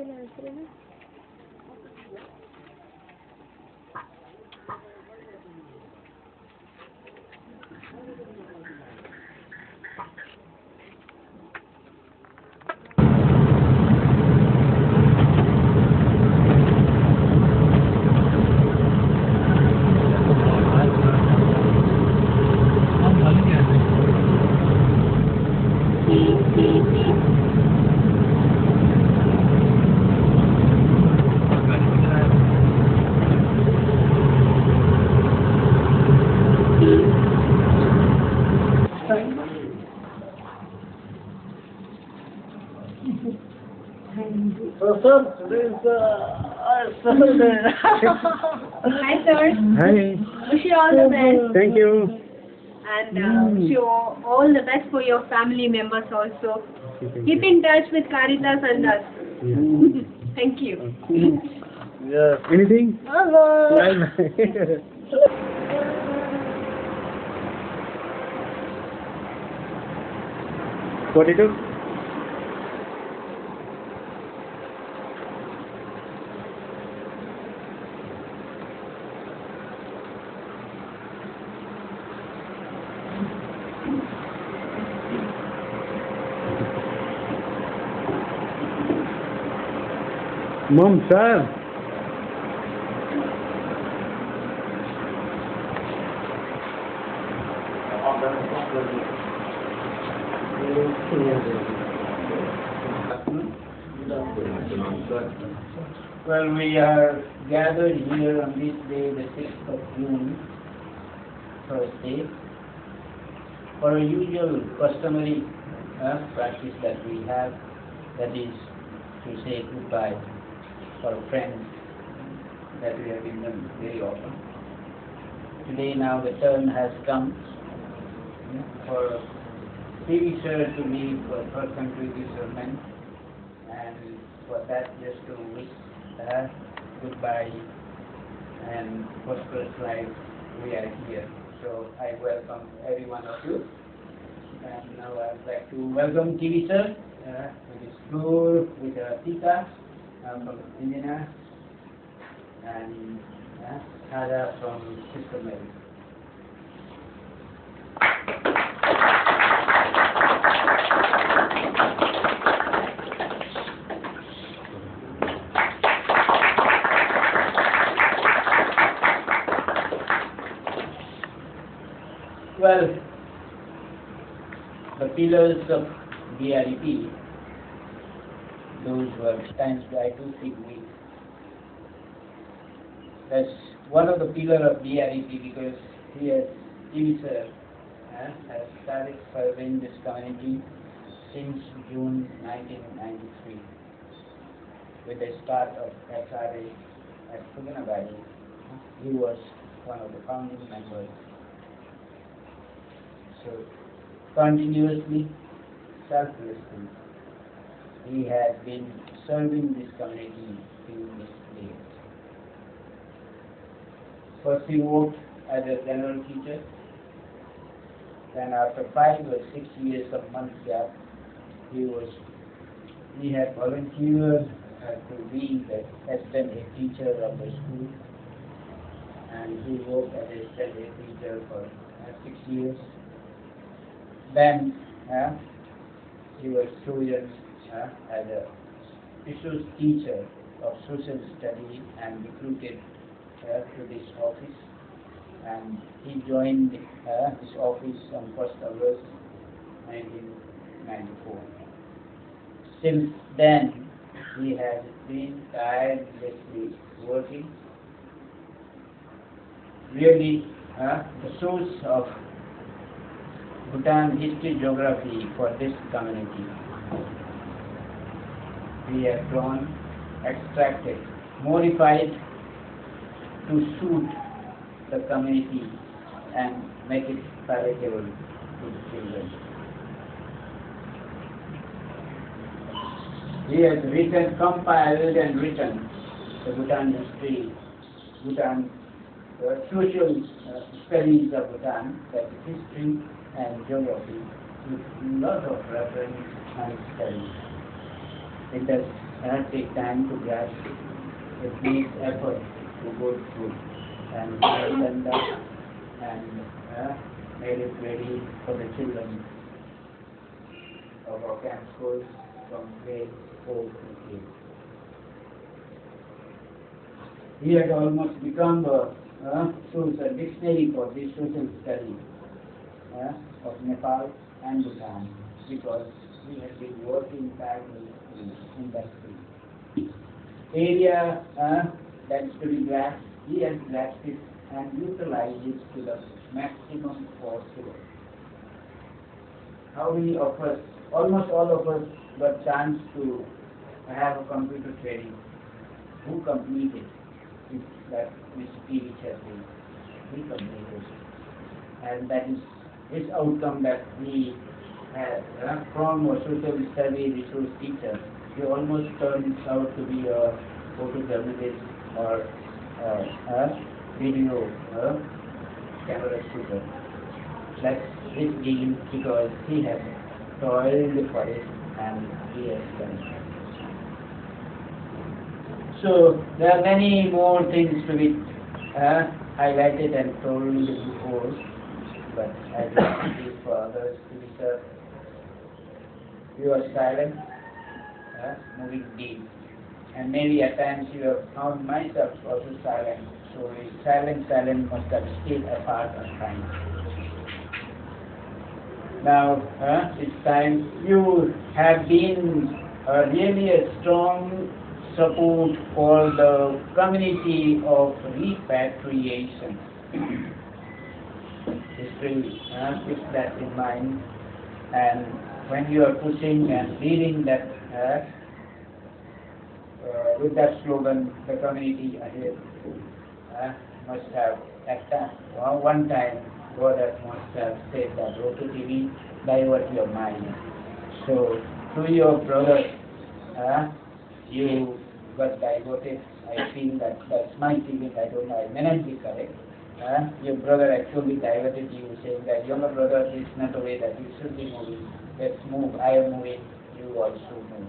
So, sir, today is our Saturday. Hi, sir. Hi. Wish you all the best. Thank you. And wish you all the best for your family members also. Keep in touch with Caritas and us. Yeah. Thank you. Yes. Anything? Hello. Bye. What did you? Mom, sir. Well, we are gathered here on this day, the 6th of June, Thursday, for a usual customary practice that we have, that is to say goodbye for friends that we have been done very often. Today now the turn has come for TV sir to leave for her country discernment, and for that just to wish her goodbye and prosperous life. We are here. So I welcome every one of you. And now I'd like to welcome TV sir with his tour with Tika from India and Hada from Sister Mary. Well, the pillars of BREP, those were stands by 2 feet weak. That's one of the pillars of BREP because he has, sir, has started serving this community since June 1993 with the start of SRA at Puganabadi. He was one of the founding members. So, continuously, selflessly, he has been serving this community during this period. First he worked as a general teacher, then after 5 or 6 years of months gap, he had volunteered to be the assistant head teacher of the school, and he worked as a assistant head teacher for 6 years. Then he was 2 years as a resource teacher of social study and recruited to this office, and he joined this office on 1st August 1994. Since then, he has been tirelessly working, really the source of Bhutan history geography for this community. We have drawn, extracted, modified to suit the community and make it palatable to the children. He has written, compiled and written the Bhutan history, Bhutan social studies of Bhutan, that is history and geography, with a lot of reference and studies. It has take time to grasp it. It needs effort to go through, and we have done that and made it ready for the children of our camp schools from grade 4 to 8. He had almost become a dictionary for the social studies of Nepal and Bhutan, because we have been working parallel in that field. Area that is to be grasped, he has grasped it and utilized it to the maximum possible. How many of us, almost all of us, got chance to have a computer training? Who completed it? That Mr. P. Chaudhary, he completed, and that is his outcome that he had from a social study resource teacher. He almost turned out to be a photojournalist or a video camera shooter. That's his dream, because he has toiled for it and he has done it. So there are many more things to be highlighted and told before, but I will leave for others to be served. You are silent, moving deep, and maybe at times you have found myself also silent. So silent must have stayed apart of time. Now it's time. You have been really a strong support for the community of repatriation. History keeps that in mind, and when you are pushing and leading that with that slogan, the community ahead must have one time God must have said that, okay TV, divert your mind. So through your brother, you got diverted. I feel that that's my feeling. I don't know, I may not be correct. Your brother actually diverted you, saying that younger brother, is not the way that you should be moving. Let's move. I am moving. You also move.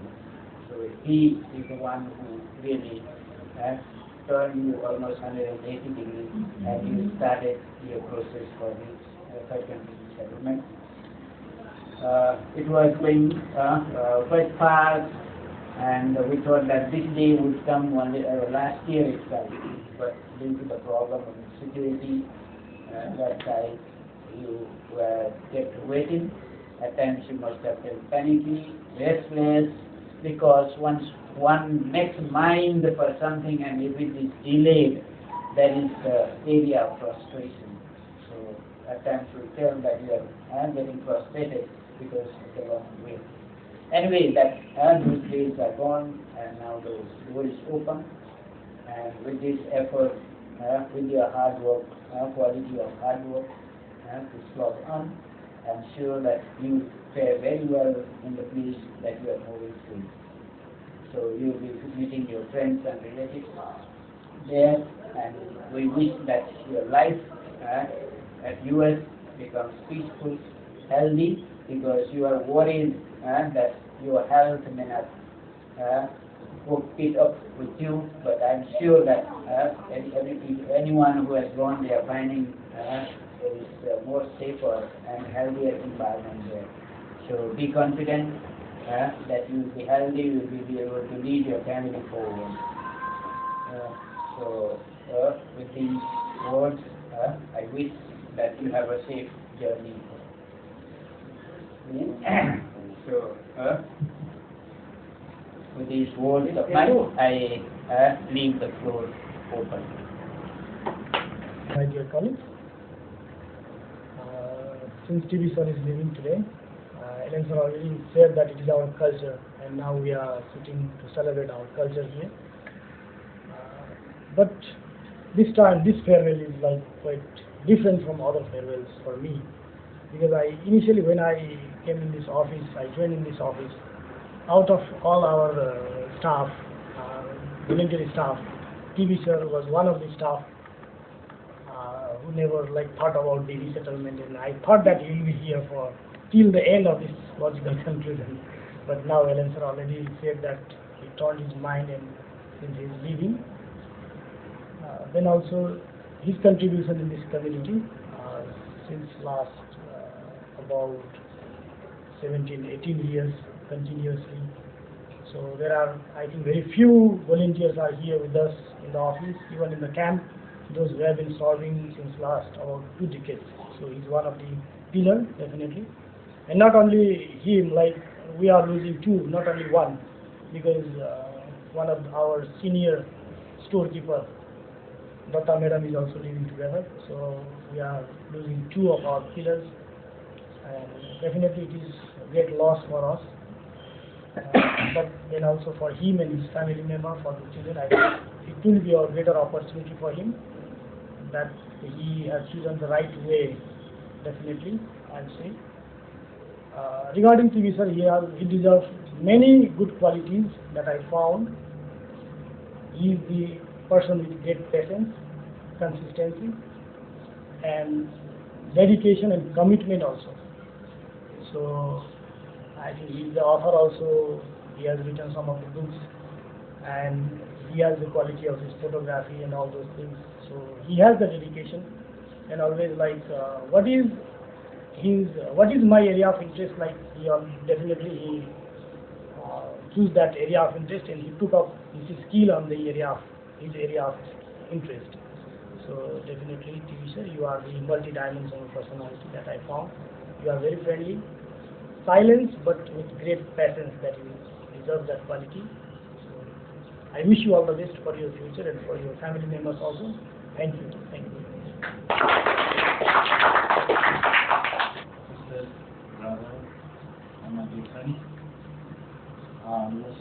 So he is the one who really turned you almost 180 degrees, and you started your process for this second settlement. It was going quite fast, and we thought that this day would come one day, last year itself, but due to the problem of security, that side you were kept waiting. At times you must have felt panicky, restless, because once one makes mind for something and if it is delayed, that is the area of frustration. So at times we feel that we are getting frustrated because it's a long way. Anyway, that those days are gone, and now those doors open, and with this effort, with your hard work, quality of hard work, to slog on, I'm sure that you fare very well in the place that you are moving to. So you will be meeting your friends and relatives there, and we wish that your life at US becomes peaceful, healthy, because you are worried that your health may not hook it up with you, but I'm sure that anyone who has gone, they are finding there is more safer and healthier environment there. So be confident that you will be healthy, you will be able to lead your family forward. So with these words, I wish that you have a safe journey. So with these words of mine, I leave the floor open. My dear colleagues, since TV Sir is leaving today, Ellen Sir already said that it is our culture, and now we are sitting to celebrate our culture here. But this time, this farewell is like quite different from other farewells for me, because initially when I came in this office, I joined in this office, out of all our staff, military staff, TV Sir was one of the staff who never thought about the resettlement, and I thought that he will be here for till the end of this logical conclusion. But now Ellen Sir already said that he turned his mind and since he's leaving. Then also his contribution in this community since last about 17, 18 years continuously. So there are, I think, very few volunteers are here with us in the office, even in the camp, those who have been serving since last about 2 decades. So he's one of the pillars, definitely. And not only him, like we are losing 2, not only 1, because one of our senior storekeeper, Dutta Madam, is also living together. So we are losing 2 of our pillars, and definitely it is a great loss for us. But then also for him and his family member, for the children, I think it will be a greater opportunity for him that he has chosen the right way, definitely, I'll say. Regarding TV sir, he deserves many good qualities that I found. He is the person with great patience, consistency, and dedication and commitment also. So I think he is the author also. He has written some of the books, and he has the quality of his photography and all those things. So he has the dedication, and always like what is my area of interest, like definitely he choose that area of interest, and he took up his skill on the his area of interest. So definitely, TV sir, you are the multi-dimensional personality that I found. You are very friendly, silent, but with great patience, that you deserve that quality. So I wish you all the best for your future and for your family members also. Thank you. Thank you. Sisters, brother, and my dear friends. Yes,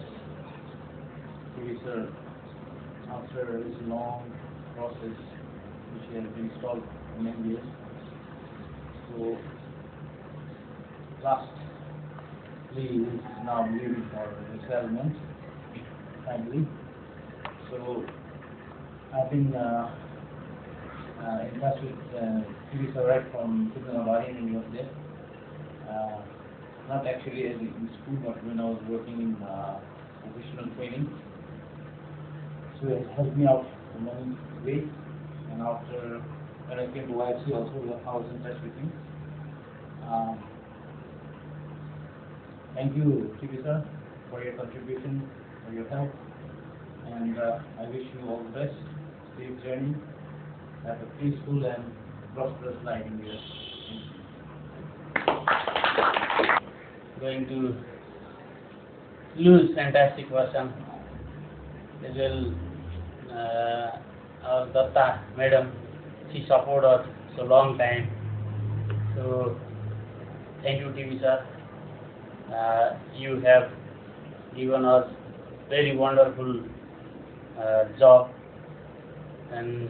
really, sir, after this long process which has been stalled for many years, so lastly he is now leaving for resettlement, family. So I've been in touch with Teresa right from Siddharth when he was there. Not actually as in school, but when I was working in professional training. So it helped me out in many ways. And after when I came to YFC also, I was in touch with him. Thank you, Teresa, for your contribution, for your help. And I wish you all the best, safe journey, have a peaceful and prosperous life in your going to lose fantastic person as well. Our Datta madam, she supported us so long time. So thank you, TV sir. You have given us very wonderful job, and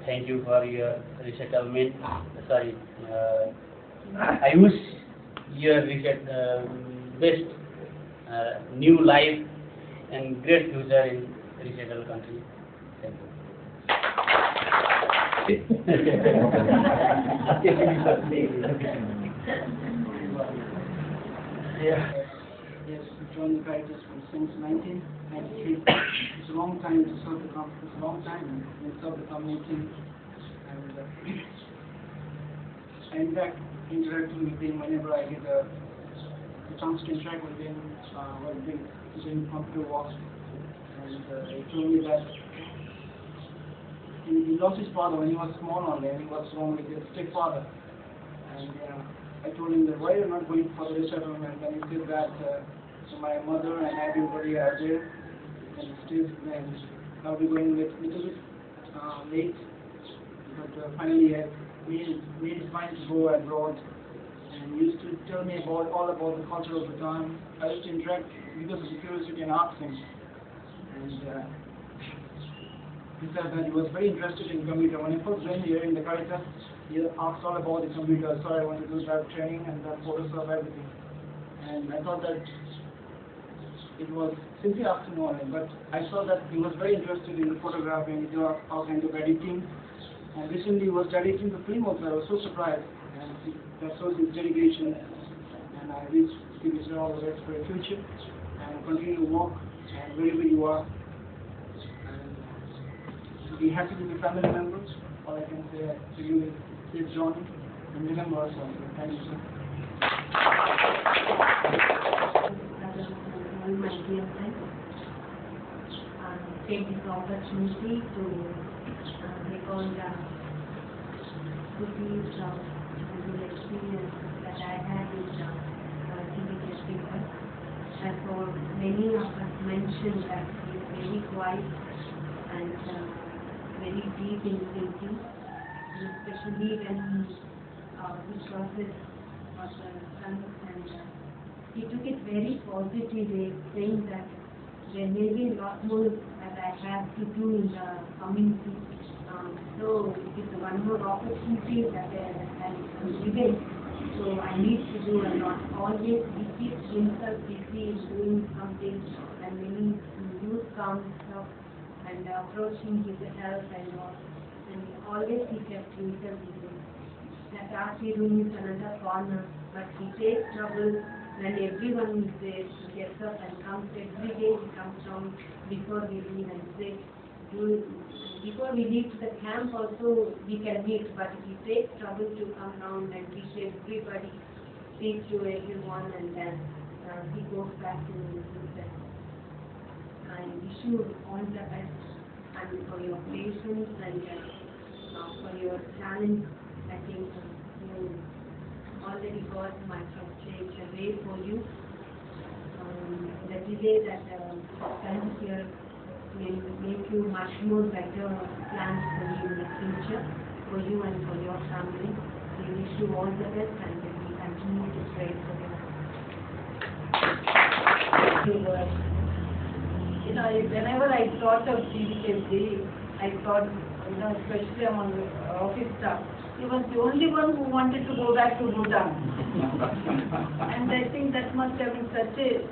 thank you for your resettlement. Sorry, I wish your best new life and great future in resettled country. Thank you. Yes, we joined the Caritas since 1993. It's a long time to serve the community. It's a long time to serve the community, and I interacting with him whenever I get the chance to interact with him while doing computer walks. And he told me that he lost his father when he was small only, and he was born with his stepfather. And I told him that why you're not going for the resettlement, and he said that my mother and everybody are there, and I'll be going a little bit late. But finally, he had made his mind to go abroad, and he used to tell me all about the culture of the time. I used to interact because of the curiosity and ask him. And he said that he was very interested in computer. When I first joined here in the Caritas, he asked all about the computer. So I wanted to do that training and the photos of everything. And I thought that it was since the afternoon, but I saw that he was very interested in photography and all kinds of editing. And recently he was editing the film also. I was so surprised, and that shows his dedication. And I wish him all the best for the future and continue to work and wherever you are. And be happy with your family members. All I can say to you is safe journey and remember us also. Thank you, sir. All my dear friends, take this opportunity to recall the good and good experience that I had with TBS people. And for many of us mentioned that he is very quiet and very deep in thinking, especially when this process was done, and he took it very positively, saying that there may be a lot more that I have to do in the community. So it's one more opportunity that I'm given. So I need to do a lot. Always he keeps himself busy doing something, and many youth comes up and approaching his help and all. And always he kept himself busy. That RP room is another corner, but he takes trouble when everyone is there. He gets up and comes every day. He comes down before we leave and says, before we leave to the camp also we can meet, but he takes trouble to come down and teach everybody, speak to everyone, and then he goes back to his self. I wish you all the best, and for your patience and for your talent. I think you already got much of change away for you. The delay that comes here will make you much more better plans for you in the future, for you and for your family. We wish you all the best, and we continue to pray for you. Whenever I thought of TVKC, I thought, especially among the office staff, he was the only one who wanted to go back to Bhutan. And I think that must have been such a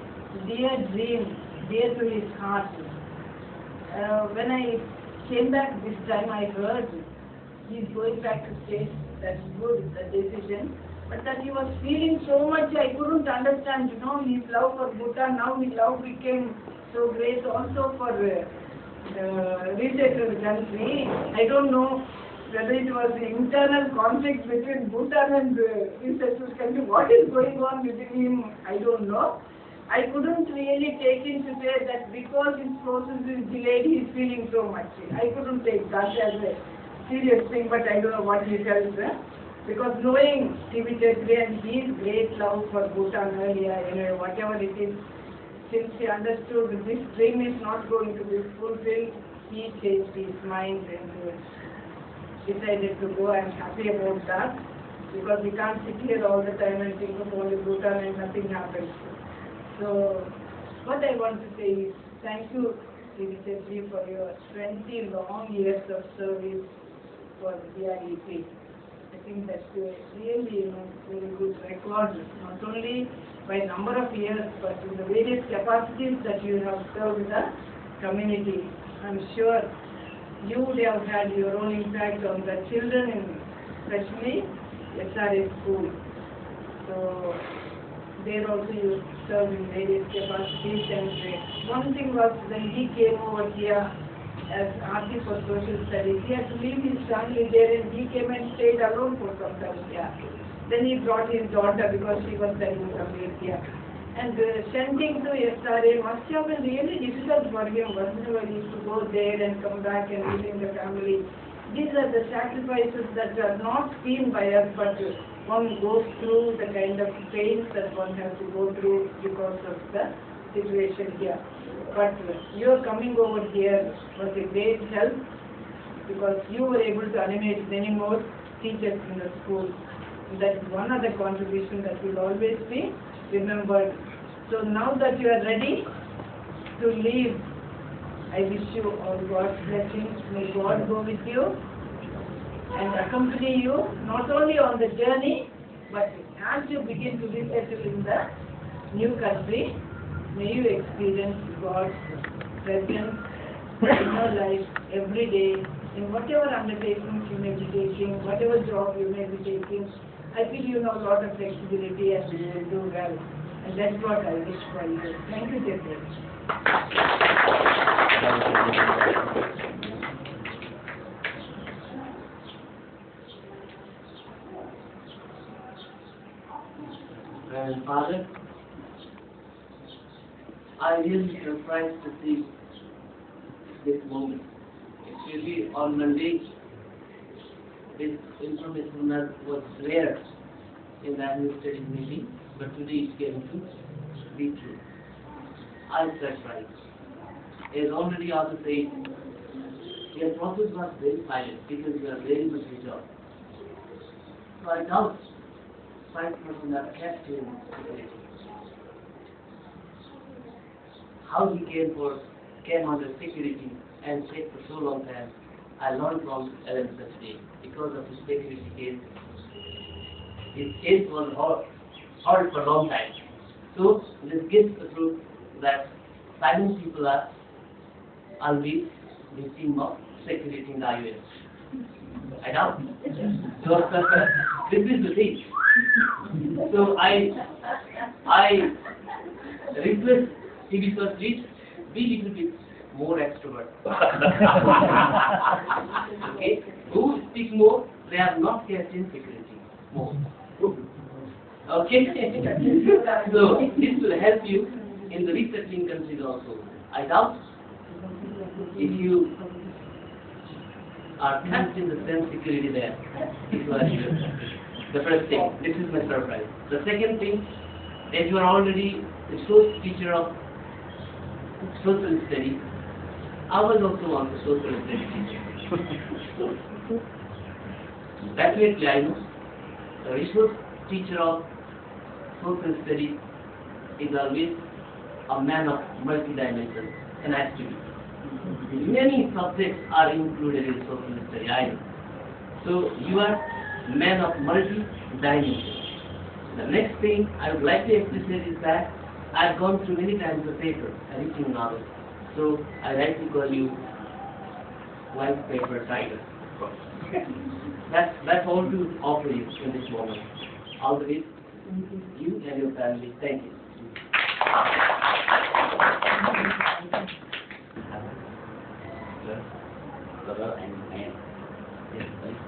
dear dream, dear to his heart. When I came back this time, I heard he's going back to state. That's good, the decision. But that he was feeling so much, I couldn't understand, his love for Bhutan. Now his love became so great also for resettled country. I don't know whether it was the internal conflict between Bhutan and resettled country. What is going on within him, I don't know. I couldn't really take him to say that because his process is delayed, he is feeling so much. I couldn't take that as a serious thing, but I don't know what he tells. Because knowing TB Chetri and his great love for Bhutan earlier, whatever it is, since he understood this dream is not going to be fulfilled, he changed his mind and decided to go. I'm happy about that, because we can't sit here all the time and think of only Bhutan and nothing happens. So, what I want to say is, thank you, TB Chetri, for your 20 long years of service for the DREP. I think that's a really very good record, not only by number of years, but in the various capacities that you have served the community. I'm sure you would have had your own impact on the children, especially SRA school. So there also you served in various capacities. And one thing was, when he came over here as RP for Social Studies, he had to leave his family there, and he came and stayed alone for some time here. Then he brought his daughter because she was studying somewhere here. And sending to SRA must have been really difficult for him. Once in a while he used to go there and come back and live in the family. These are the sacrifices that are not seen by us, but one goes through the kind of pains that one has to go through because of the situation here. But your coming over here was a great help, because you were able to animate many more teachers in the school. That is one of the contributions that will always be remembered. So now that you are ready to leave, I wish you all God's blessings. May God go with you and accompany you, not only on the journey, but as you begin to resettle in the new country. May you experience God's presence in your life every day, in whatever undertakings you may be taking, whatever job you may be taking. I feel you have a lot of flexibility and you will do well. And that's what I wish for you. Thank you, Jeffrey. And Father, I really surprised to see this moment. Actually, on Monday, this information was rare in the administrative meeting, but today it came to be true. I was surprised. As already also said, your process was very silent because you are very much reserved. So I doubt 5% are kept in security. How he came under security and stayed for so long time, I learned from 11th day because of his security case. His case was held for a long time. So this gives the truth that silent people are always victim of security in the IOS. I doubt. So this is the thing. So I request TV sir, please be little bit more extrovert. Okay? Who speak more, they are not kept in security. More. Okay? So this will help you in the resettling countries also. I doubt if you are kept in the same security there, it was the first thing. This is my surprise. The second thing, that you are already a social teacher of social studies, I was also on the social studies teacher. Definitely I know. The resource teacher of social studies is always a man of multi-dimensions and has to be. Many subjects are included in social study, I know. So you are man of multi-dimensions. The next thing I would like to appreciate is that I've gone through many times the paper, writing novels. So I like to call you white paper tiger. That's all to offer you in this moment. All the best, you and your family. Thank you. Brother and man. Yes, right.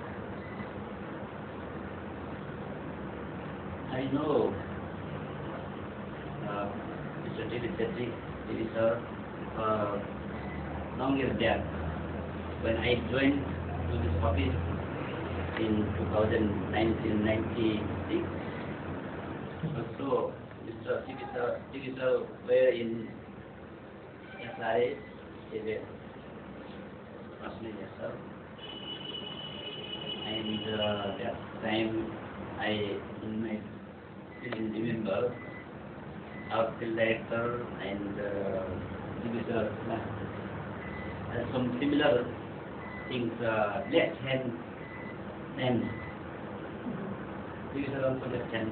I know Mr. David sir, long years back, when I joined to this office in 1996. So, Mr. TV sir were in SRA area, Australia, sir. And that time I still remember our field director and TV sir some similar things, left hand and TV sir also left hand.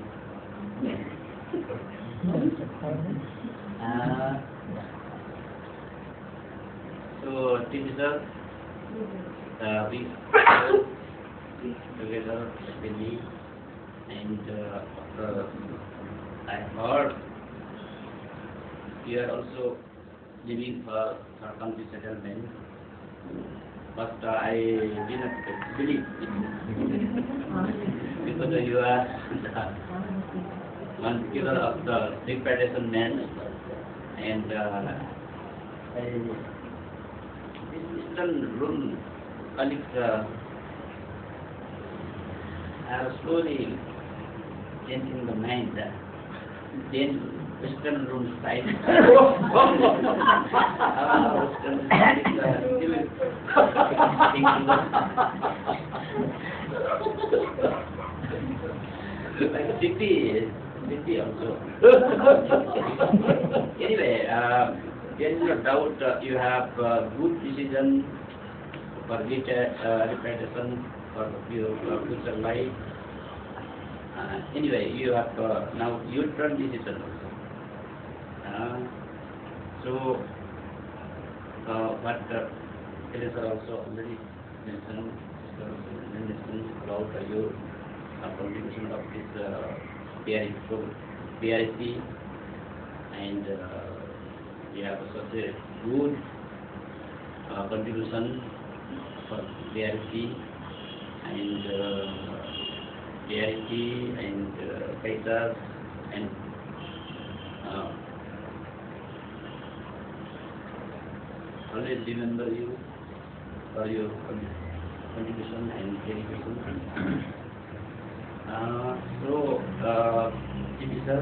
So TV sir, we together with me, and after I heard you are also living for country settlement, but I did not believe it because you are one pillar of the repatriation man, and this Eastern room colleagues are slowly changing the mind. Then Western room style. Western style is still like city also. Anyway, there is no doubt you have good decision for repatriation for your future life. Anyway, you have now your turn decision also. So, what Elisa also already mentioned about your contribution of this PRC, and you have such a good contribution for PRC and PRC and Kaisar and always remember you for your contribution and dedication. TP sir,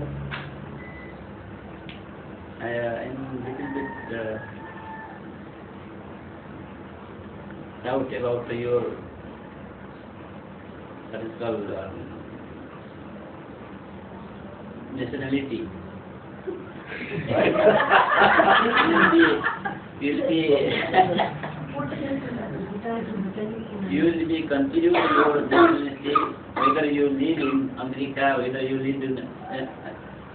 I'm little bit doubt about your that is called nationality. You will be continuing your nationality whether you live in America, whether you live in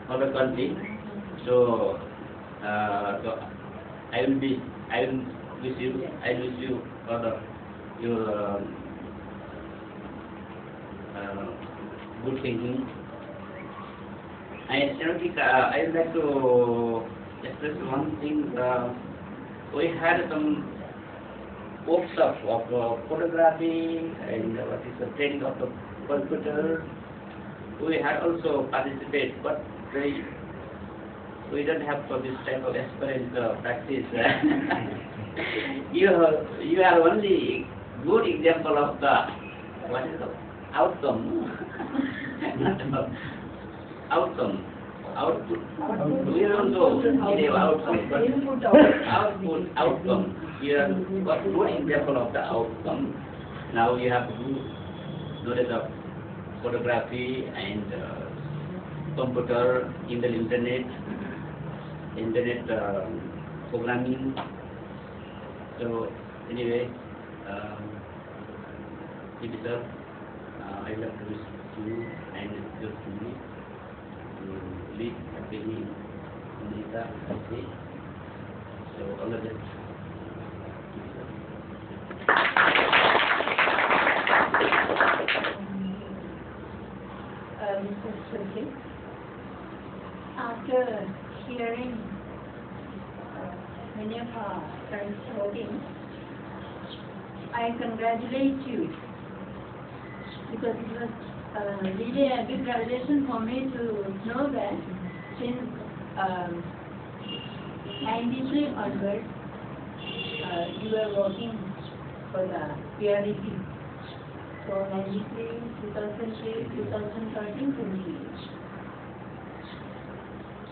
other country. So I will wish you for your good thinking. And I would like to express one thing. We had some workshop of photography and what is the training of the computer. We had also participated, but we don't have for this type of experience practice. You are only good example of the what is the outcome. Output. We don't know outcome, but outcome. You are what good example of the outcome. Now you have good knowledge of photography and computer, internet programming. So anyway, sir, I would like to wish you and your family to live happily in America, okay? So all of that. Mr. Sultan, after hearing many of our friends talking, I congratulate you because it was really a big revelation for me to know that since 93 onwards, you were working for the PRDP. So 93, 2003, 2013, 20.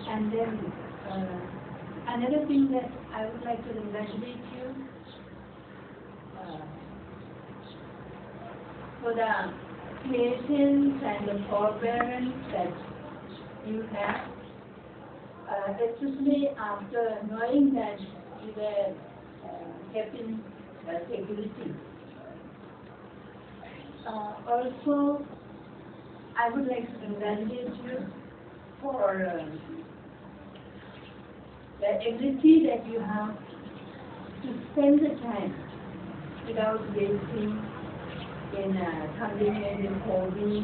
And then another thing that I would like to congratulate you for the patience and the forbearance that you have, especially after knowing that you were kept in security. Also, I would like to congratulate you for the ability that you have to spend the time without wasting in continuing in hobby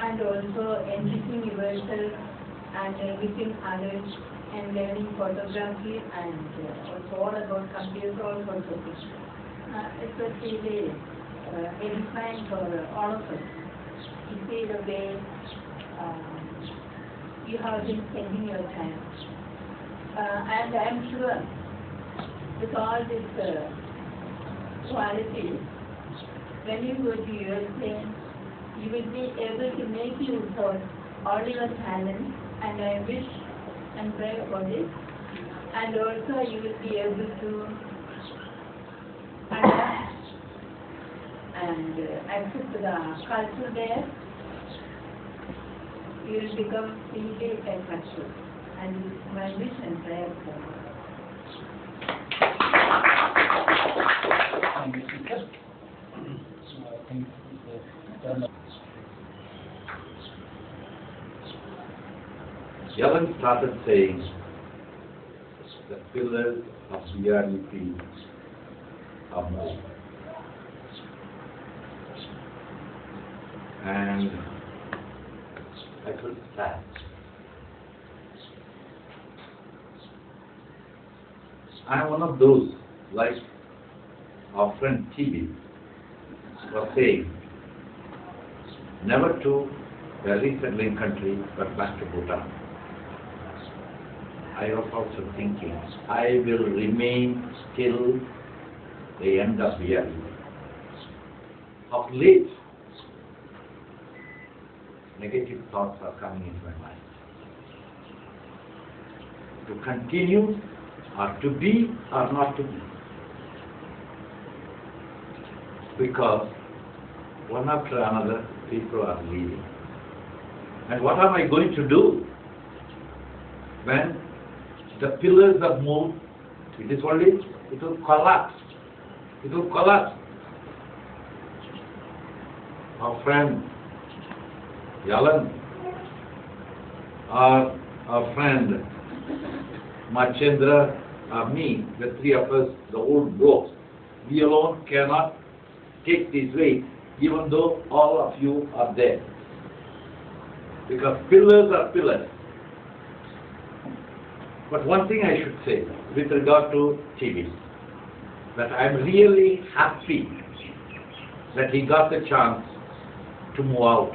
and also enriching yourself and enriching others and learning photography and also all about computers, all sorts of things. It was really edifying for all of us to see the way you have been spending your time. And I am sure with all these qualities, when you go to USA, you will be able to make use of all your talents, and I wish and pray for this. And also you will be able to adapt and accept the culture there. You will become really effective. And this is my wish and prayer for you. Yavan started saying the pillars of reality are more. And I could start. I am one of those, like our friend TV was saying, never to a resettling country, but back to Bhutan. I was also thinking, I will remain till the end of the year. Of late, negative thoughts are coming into my mind. To continue, or to be, or not to be. Because one after another, people are leaving. And what am I going to do when the pillars are moved? It will collapse. It will collapse. Our friend Yalan, our friend Machendra, me, the three of us, the old blokes, we alone cannot take this weight, even though all of you are there. Because pillars are pillars. But one thing I should say with regard to TV, that I'm really happy that he got the chance to move out.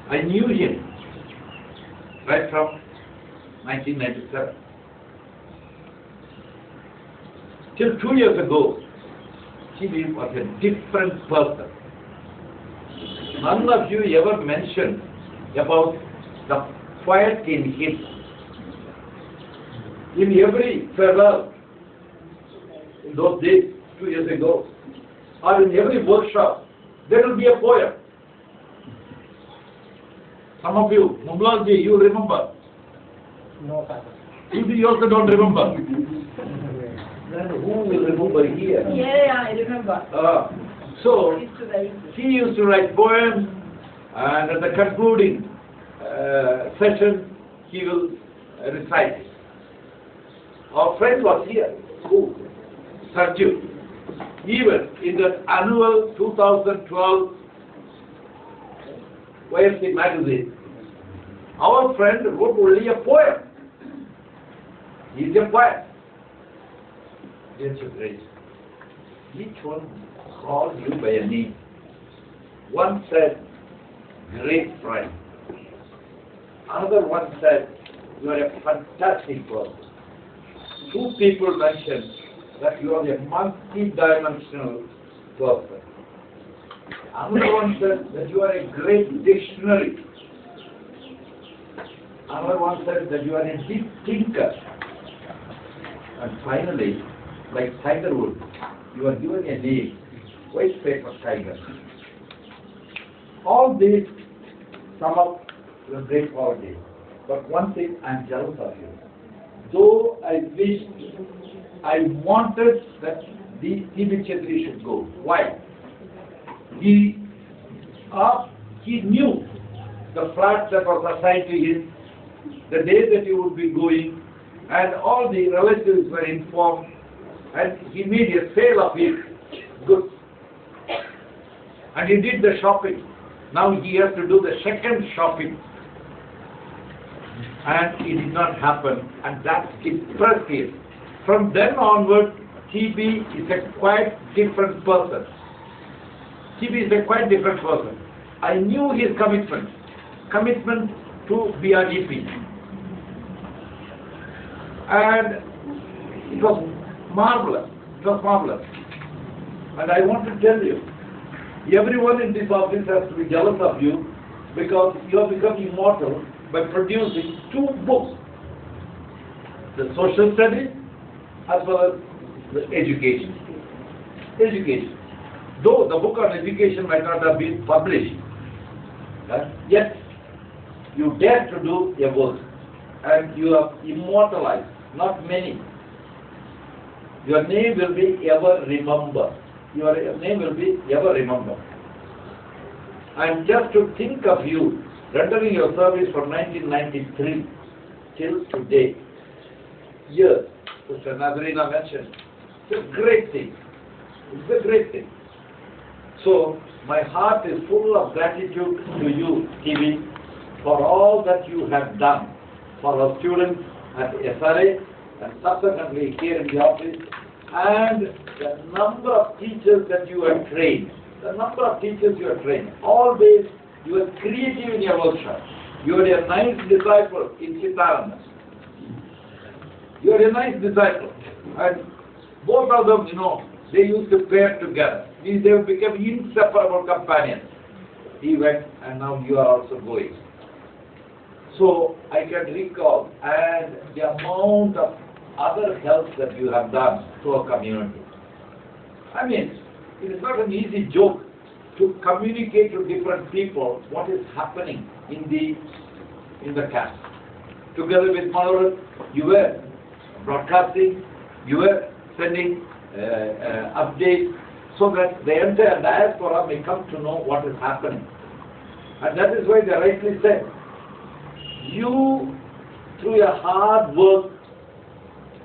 I knew him right from 1997. Till 2 years ago, he was a different person. None of you ever mentioned about the quiet in him. In every farewell, in those days, 2 years ago, or in every workshop, there will be a poem. Some of you, Mumlalji, you remember? No, sir. You also don't remember. Then who will remember here? Yeah, I remember. So, Used to write. he used to write poems, and at the concluding session, he will recite it. Our friend was here, who? Sarju. Even in the annual 2012 YFC magazine, our friend wrote only a poem. He is a poet. Dear children, each one called you by a name. One said, great friend. Another one said, you are a fantastic person. Two people mentioned that you are a multi-dimensional person. Another one said that you are a great dictionary. Another one said that you are a deep thinker. And finally, like Tiger Woods, you are given a name, white paper tiger. All these sum up to a great quality. But one thing, I am jealous of you. Though I wished, I wanted that the T.B. Chetri should go. Why? He knew the flat that was assigned to him, the day that he would be going, and all the relatives were informed, and he made a sale of his goods. And he did the shopping. Now he has to do the second shopping. And it did not happen, and that impressed him. From then onward, TB is a quite different person. TB is a quite different person. I knew his commitment to BRDP. And it was marvelous. It was marvelous. And I want to tell you, everyone in this office has to be jealous of you because you have become immortal by producing 2 books, the social studies as well as the education. Education. Though the book on education might not have been published, yet you dare to do a work and you have immortalized, not many. Your name will be ever remembered. Your name will be ever remembered. And just to think of you rendering your service from 1993 till today, years, Sister Nazarina mentioned, it's a great thing. It's a great thing. So, my heart is full of gratitude to you, TV, for all that you have done for our students at SRA and subsequently here in the office, and the number of teachers that you have trained. The number of teachers you have trained. Always you are creative in your workshop. You are a nice disciple in Chittaranam. You are a nice disciple. And both of them, they used to pair together. They become inseparable companions. He went and now you are also going. So I can recall and the amount of other help that you have done to our community. I mean, it is not an easy joke to communicate to different people what is happening in the camp. Together with Manoran, you were broadcasting, you were sending updates so that the entire diaspora may come to know what is happening. And that is why they rightly said, you, through your hard work,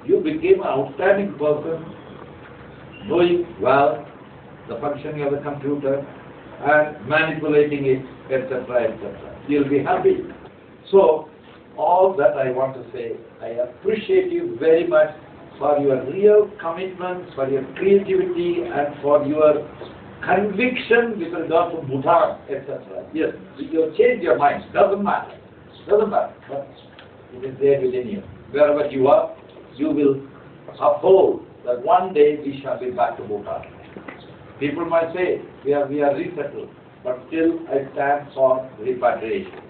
you became an outstanding person, knowing well the functioning of the computer and manipulating it, etc., etc. You'll be happy. So, all that I want to say, I appreciate you very much for your real commitment, for your creativity, and for your conviction with regard to Bhutan, etc. Yes, you have changed your mind. Doesn't matter. Doesn't matter. But it is there within you. Wherever you are, you will uphold that one day we shall be back to Bhutan. People might say we are resettled, but still I stand for repatriation.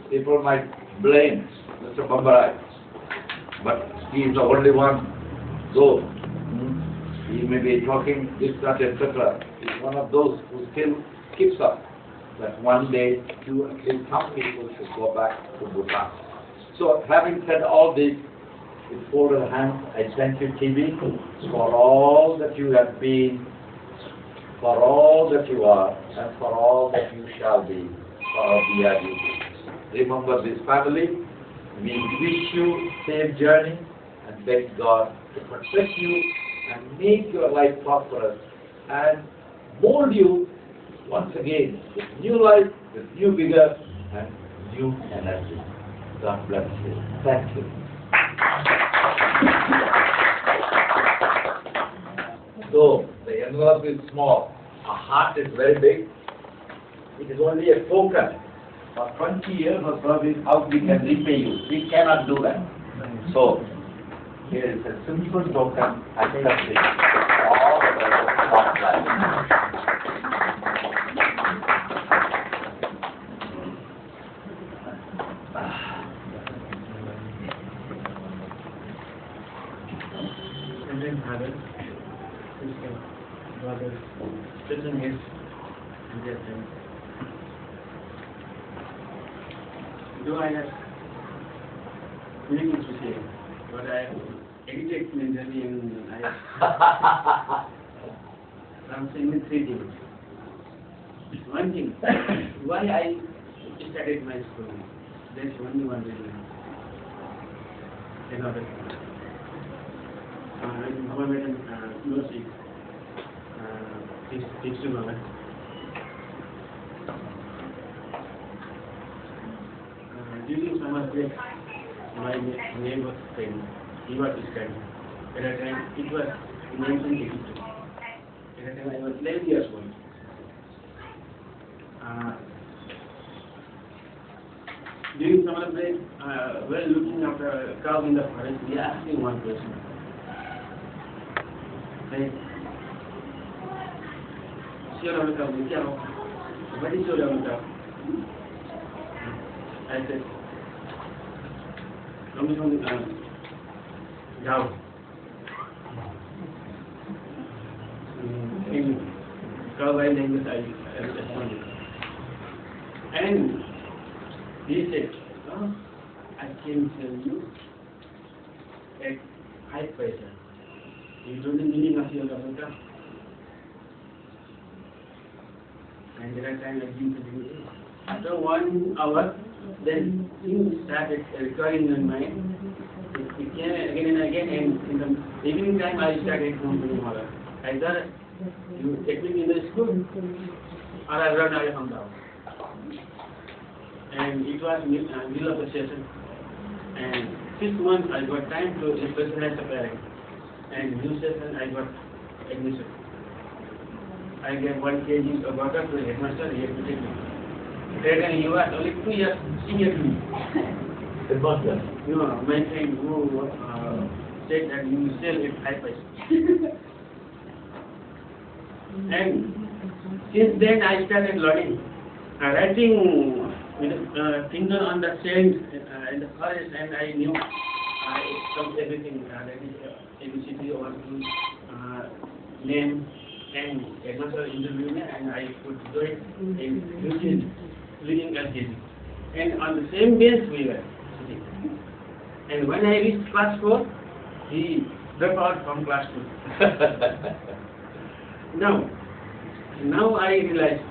People might blame Mr. Bambarai, but he is the only one, though he may be talking this, that, etc. He is one of those who still keeps up that one day you, at least some people should go back to Bhutan. So having said all this, with folded hands, I thank you, TB, for all that you have been, for all that you are, and for all that you shall be for our BRUB. Remember this family. We wish you safe journey and beg God to protect you and make your life prosperous and mold you once again with new life, with new vigor and new energy. God bless you. Thank you. So, the envelope is small. Our heart is very big. It is only a token. For 20 years of service, how we can repay you? We cannot do that. So, here is a simple token accepting all the spotlight. Brothers, children, his and their friends. Though I have many things to say, but I have edited mentally and I'm saying three things. One thing, why I started my school, there's only one reason. Another. Government university. Takes to moment. During summer break, my neighbor's friend, he was studying. At that time, it was 1982. At that time, I was 11 years old. During summer break, while looking after a cow in the forest, we asked him one question. What is your cow? I said, down. In Kawai language, I responded. And he said, oh, I can tell you at high pressure. You don't know the meaning of your cow. And at that time I came to the after 1 hour, then things started recurring in my mind. It came again and again, and in the evening time I started going to the mother. Either you take me in the school, or I run away from the house. And it was middle of the session. And 6 months I got time to specialize the parent. And new session I got admission. I gave 1 kg of water to the headmaster, he had to take me. Then he was only 2 years senior to me. Headmaster. No, my friend who said that you sell it high price. And since then I started learning, writing with finger on the sand in the forest, and I knew everything, that is ABCD or name and headmaster interview me, and I could do it in living LKG. And on the same bench we were sitting. And when I reached class 4, he dropped out from class 2. Now I realize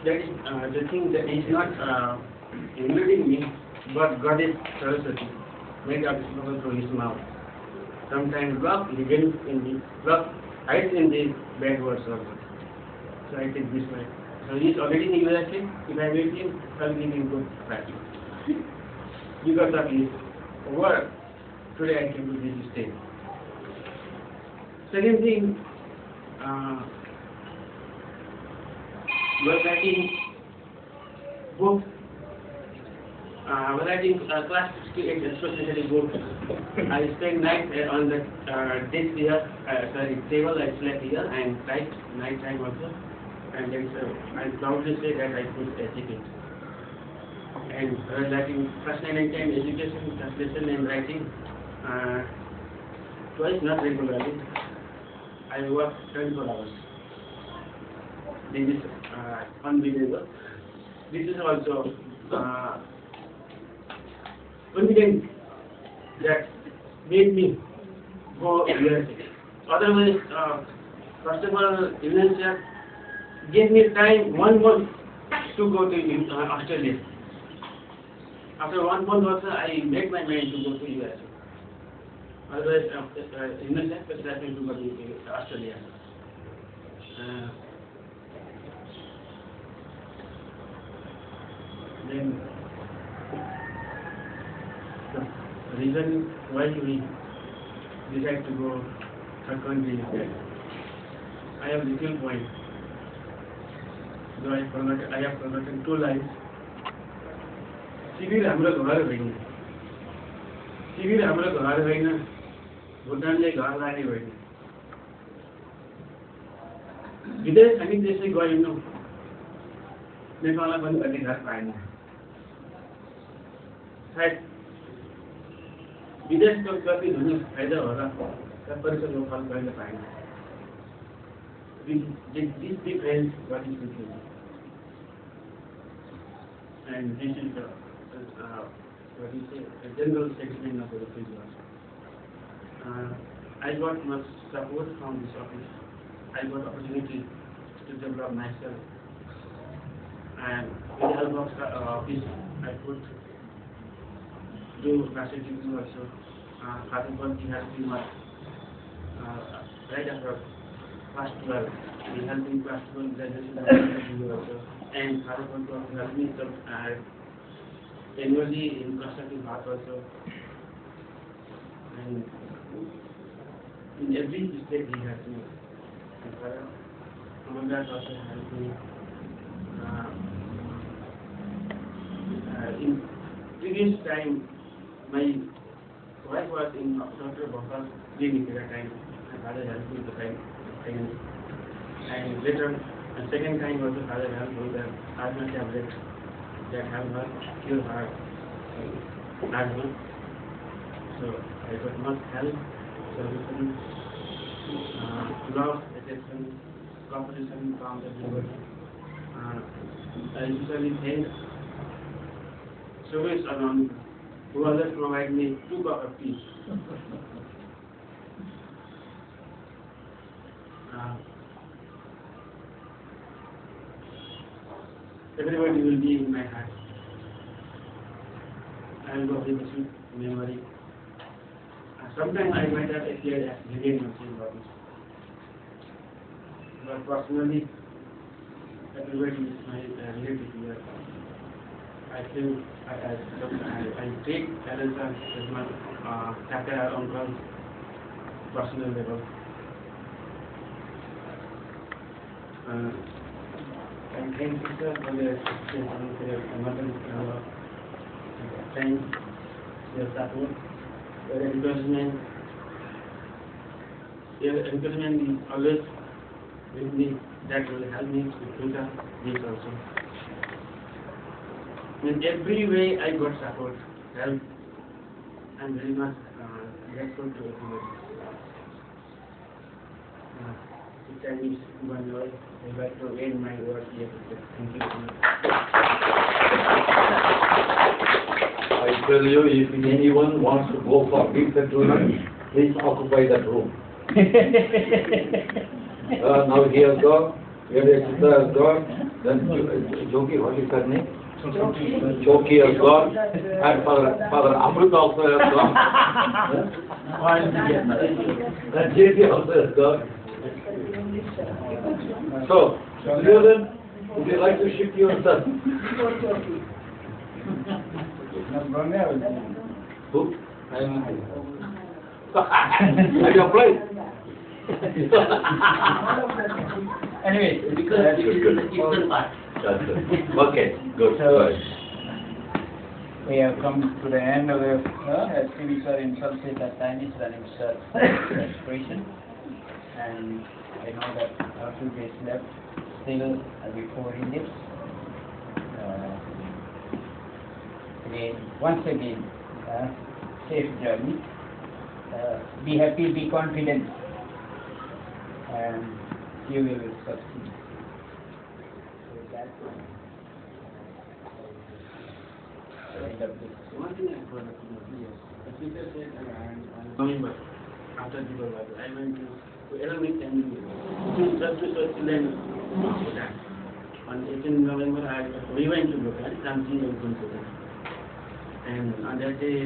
that is the thing that is not including me, but God is Saraswati, made up through his mouth. Sometimes block, he didn't in the block, hides in the bad words also. So I take this way. So he is already in the USA. If I meet him, I'll give him good practice. Because of his work, today I came to this stage. Second thing, was writing book, writing class 68 especially book. I spent night on the desk here, table I slept here and write night time also. And then I proudly say that I put a ticket. And writing first 9 and 10 education, translation and writing, twice, not regularly. I work 24 hours. This is unbelievable. This is also confident that made me go USA. Otherwise, first of all, UNICEF gave me time 1 month to go to Australia. After 1 month also, I made my mind to go to USA. Otherwise, UNICEF was asking to go to Australia. Then the reason why we decide to go third country is that I have little point. Though I have forgotten 2 lines. शिविर हाम्रो घर होइन, शिविर हाम्रो घर होइन, भुटानले घर लाने होइन। विदेश हामी त्यसै गएनौँ, नेपालमा पनि अधिकार पाएन। सायद विदेशको गति हुने फाइदा होला, तर परिश्रमको फल कहिले पाएन। This difference what is between, and this is the what you say, a general section of the people. I got much support from this office. I got opportunity to develop myself, and with the help of the office, I could do master degree also. He has been my right after class 12. He helped me class 12 graduation also, and he helped me some annually in constructing art also. And in every state he has me. And that also helped me. In previous time, my wife was in Dr. Bhopal clinic at that time. My father helped me the time. And later, the second time also father helped me the asthma tablet that helped her cure her asthma. So I got much help, solution, love, attention, cooperation from everybody. I usually thank service around who others provide me 2 cups of tea. Everybody will be in my heart. I will go with the sweet memory. Sometimes I might have appeared as again on same bodies. But personally, everybody is my relative here. I feel I take Teresa as my Kaka uncle personal level. And thank you, sir, for the assistance and for your thank your support, your encouragement. Your encouragement is always with me. That will help me to future this also. In every way I got support, help. I'm very much grateful to everybody. If time is one word, I'd like to end my words here. Thank you very much. I tell you, if anyone wants to go for big settlement, please occupy that room. Now he has gone, Siddha has gone, then Jogi, what is her name? Choki has gone, and Father Amrit also has gone. And JP also has gone. So, Suryodhan, would you like to shift yourself? Who? At your place. Anyway, because it's the eastern part. Okay, good. So, we have come to the end of the as TV sir himself said that time is running short expression, and I know that a few days left still before India. Once again, safe journey. Be happy, be confident, and you will succeed. So that's one thing I forgot to know, yes. The teacher said, November, after the Bible, I went to Arabic and just to children Bhutan. On 18 November, we went to Bhutan, something in Bhutan. And on that day,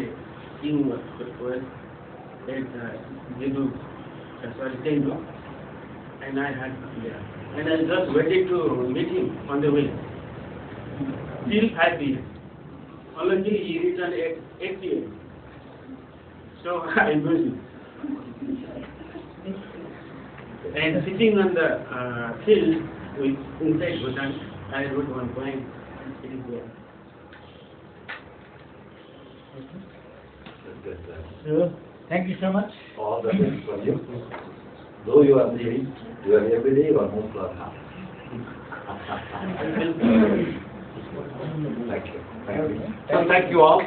King was at Jeju, Tendu, and I had, and I just waited to meet him on the way. Till 5 p.m. Only he returned at 8 p.m. So I was and sitting on the field with inside Bhutan, I wrote one point. It is there. So, thank you so much. All the best for you. Though you are living, you are every day you are most welcome. Thank you. Thank you. So thank you all.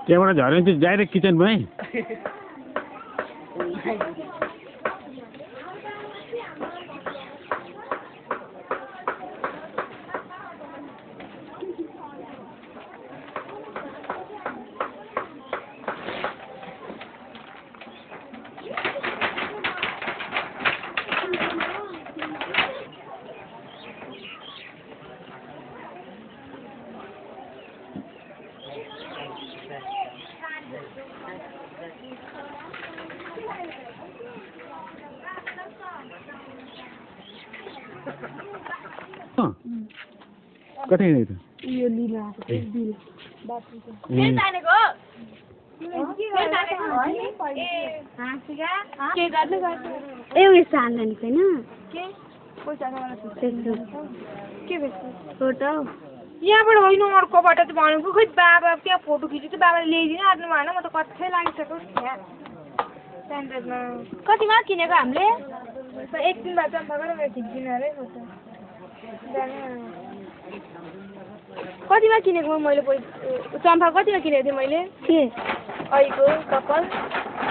त्यहाँबाट झऱ्यो भने चाहिँ direct किचनमै कतै गयो त यो लिला bill ए उयो सान्दैन छैन photo यहाँबाट होइन अर्कोबाट चाहिँ भनेको खोइ बाबा त्यहाँ फोटो खिच्नु चाहिँ बाबाले ल्याइदिनु आँट्नु भएन म त कतै लागिसक्यो त्यहाँ स्ट्यान्डर्डमा कतिमा किनेको हामीले एक दिन बाद चम्पाको मेरो खिच्दिनँ अरे फोटो कतिमा किनेको मैले चम्पा कतिमा किनेको थिएँ मैले के अहिलेको कपाल